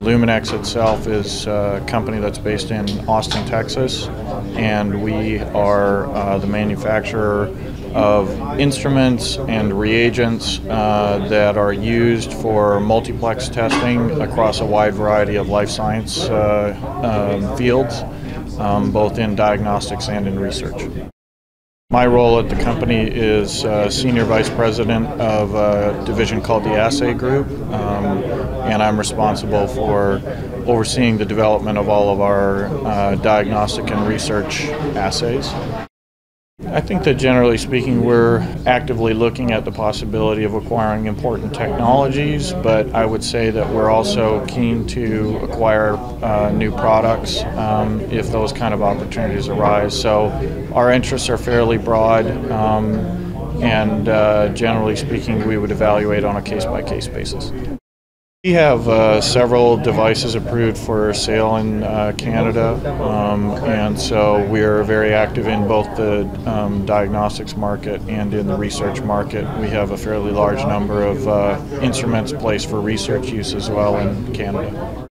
Luminex itself is a company that's based in Austin, Texas, and we are the manufacturer of instruments and reagents that are used for multiplex testing across a wide variety of life science fields, both in diagnostics and in research. My role at the company is Senior Vice President of a division called the Assay group, and I'm responsible for overseeing the development of all of our diagnostic and research assays. I think that generally speaking, we're actively looking at the possibility of acquiring important technologies, but I would say that we're also keen to acquire new products if those kind of opportunities arise. So our interests are fairly broad, and generally speaking, we would evaluate on a case-by-case basis. We have several devices approved for sale in Canada, and so we're very active in both the diagnostics market and in the research market. We have a fairly large number of instruments placed for research use as well in Canada.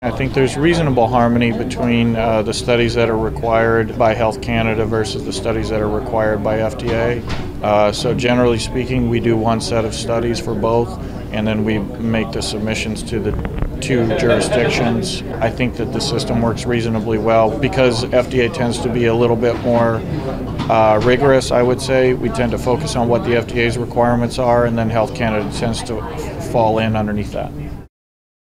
I think there's reasonable harmony between the studies that are required by Health Canada versus the studies that are required by FDA. So generally speaking, we do one set of studies for both, and then we make the submissions to the two jurisdictions. I think that the system works reasonably well because FDA tends to be a little bit more rigorous, I would say. We tend to focus on what the FDA's requirements are, and then Health Canada tends to fall in underneath that.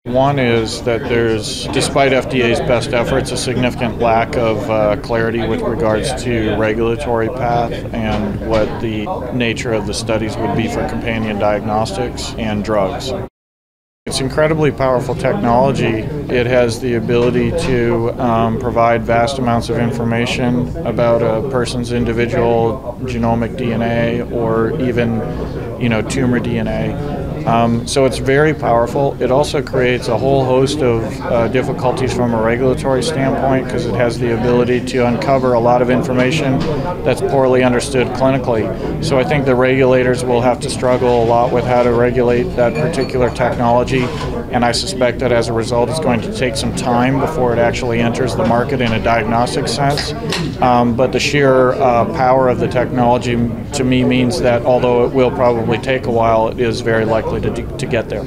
One is that there's, despite FDA's best efforts, a significant lack of clarity with regards to regulatory path and what the nature of the studies would be for companion diagnostics and drugs. It's incredibly powerful technology. It has the ability to provide vast amounts of information about a person's individual genomic DNA or even, tumor DNA. So it's very powerful. It also creates a whole host of difficulties from a regulatory standpoint because it has the ability to uncover a lot of information that's poorly understood clinically. So I think the regulators will have to struggle a lot with how to regulate that particular technology, and I suspect that as a result it's going to take some time before it actually enters the market in a diagnostic sense. But the sheer power of the technology to me means that although it will probably take a while, it is very likely to get there.